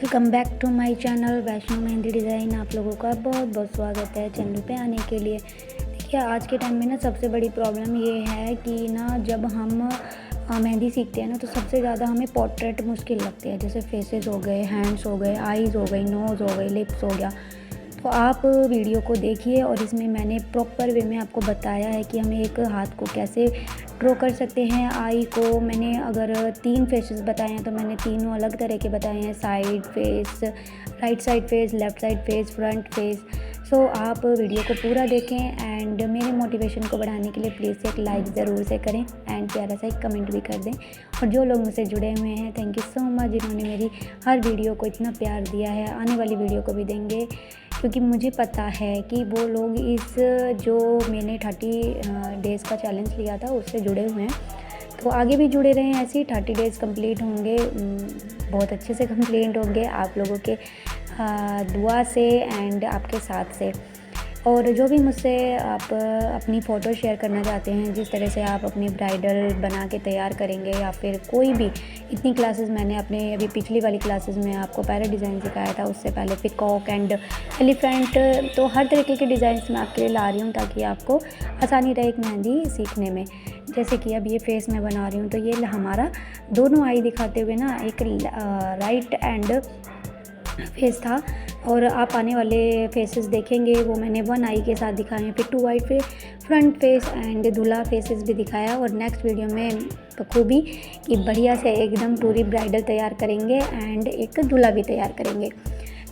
Welcome back to my channel Vaishno mehndi design. आप लोगों का बहुत बहुत स्वागत है चैनल पे आने के लिए। देखिए, आज के टाइम में ना सबसे बड़ी प्रॉब्लम ये है कि ना जब हम मेहंदी सीखते हैं ना तो सबसे ज़्यादा हमें पोर्ट्रेट मुश्किल लगते हैं। जैसे फेसेस हो गए, हैंड्स हो गए, आईज़ हो गई, नोज़ हो गई, लिप्स हो गया। तो आप वीडियो को देखिए और इसमें मैंने प्रॉपर वे में आपको बताया है कि हमें एक हाथ को कैसे ड्रॉ कर सकते हैं। आई को मैंने अगर 3 फेसेस बताए हैं तो मैंने तीनों अलग तरह के बताए हैं। Side face, right side face, left side face, front face. So आप वीडियो को पूरा देखें एंड मेरे मोटिवेशन को बढ़ाने के लिए प्लीज़ एक लाइक ज़रूर से करें एंड प्यारा सा एक कमेंट भी कर दें। और जो लोग मुझसे जुड़े हुए हैं, थैंक यू सो मच, जिन्होंने मेरी हर वीडियो को इतना प्यार दिया है। आने वाली वीडियो को भी देंगे क्योंकि मुझे पता है कि वो लोग इस जो मैंने 30 डेज़ का चैलेंज लिया था उससे जुड़े हुए हैं। तो आगे भी जुड़े रहें, ऐसे ही 30 डेज़ कंप्लीट होंगे, बहुत अच्छे से कंप्लीट होंगे आप लोगों के दुआ से एंड आपके साथ से। और जो भी मुझसे आप अपनी फ़ोटो शेयर करना चाहते हैं, जिस तरह से आप अपनी ब्राइडल बना के तैयार करेंगे या फिर कोई भी, इतनी क्लासेस मैंने अपने अभी पिछली वाली क्लासेस में आपको पैरेट डिज़ाइन सिखाया था, उससे पहले पिकॉक एंड एलिफेंट। तो हर तरीके के डिज़ाइंस मैं आपके लिए ला रही हूँ ताकि आपको आसानी रहे एक मेहंदी सीखने में। जैसे कि अब ये फेस मैं बना रही हूँ तो ये हमारा दोनों आई दिखाते हुए ना एक राइट एंड फेस था। और आप आने वाले फेसेस देखेंगे वो मैंने 1 आई के साथ दिखाए हैं, फिर 2 आई पे फ्रंट फेस एंड दूल्हा फेसेस भी दिखाया। और नेक्स्ट वीडियो में बखूबी कि बढ़िया से एकदम पूरी ब्राइडल तैयार करेंगे एंड एक दूल्हा भी तैयार करेंगे।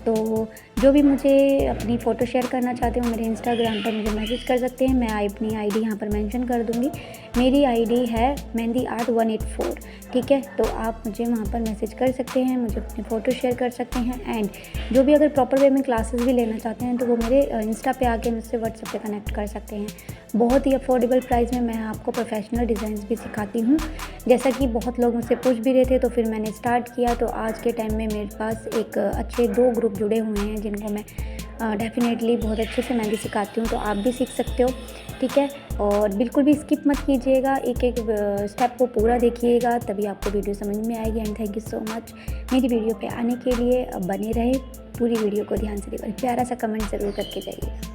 तो जो भी मुझे अपनी फ़ोटो शेयर करना चाहते हो मेरे इंस्टाग्राम पर मुझे मैसेज कर सकते हैं। मैं अपनी आईडी यहाँ पर मेंशन कर दूँगी। मेरी आईडी है मेहंदी आर्ट 184, ठीक है। तो आप मुझे वहाँ पर मैसेज कर सकते हैं, मुझे अपनी फ़ोटो शेयर कर सकते हैं एंड जो भी अगर प्रॉपर वे में क्लासेस भी लेना चाहते हैं तो वो मेरे इंस्टा पे आके मुझसे व्हाट्सएप पे कनेक्ट कर सकते हैं। बहुत ही अफोर्डेबल प्राइस में मैं आपको प्रोफेशनल डिज़ाइंस भी सिखाती हूँ। जैसा कि बहुत लोग मुझसे पूछ भी रहे थे तो फिर मैंने स्टार्ट किया। तो आज के टाइम में मेरे पास एक अच्छे 2 ग्रुप जुड़े हुए हैं जिनको मैं डेफ़िनेटली बहुत अच्छे से मेहंदी सिखाती हूँ। तो आप भी सीख सकते हो, ठीक है। और बिल्कुल भी स्किप मत कीजिएगा, एक एक स्टेप को पूरा देखिएगा तभी आपको वीडियो समझ में आएगी। And thank you so much मेरी वीडियो पे आने के लिए। बने रहे, पूरी वीडियो को ध्यान से देखिए, प्यारा सा कमेंट ज़रूर करके जाइएगा।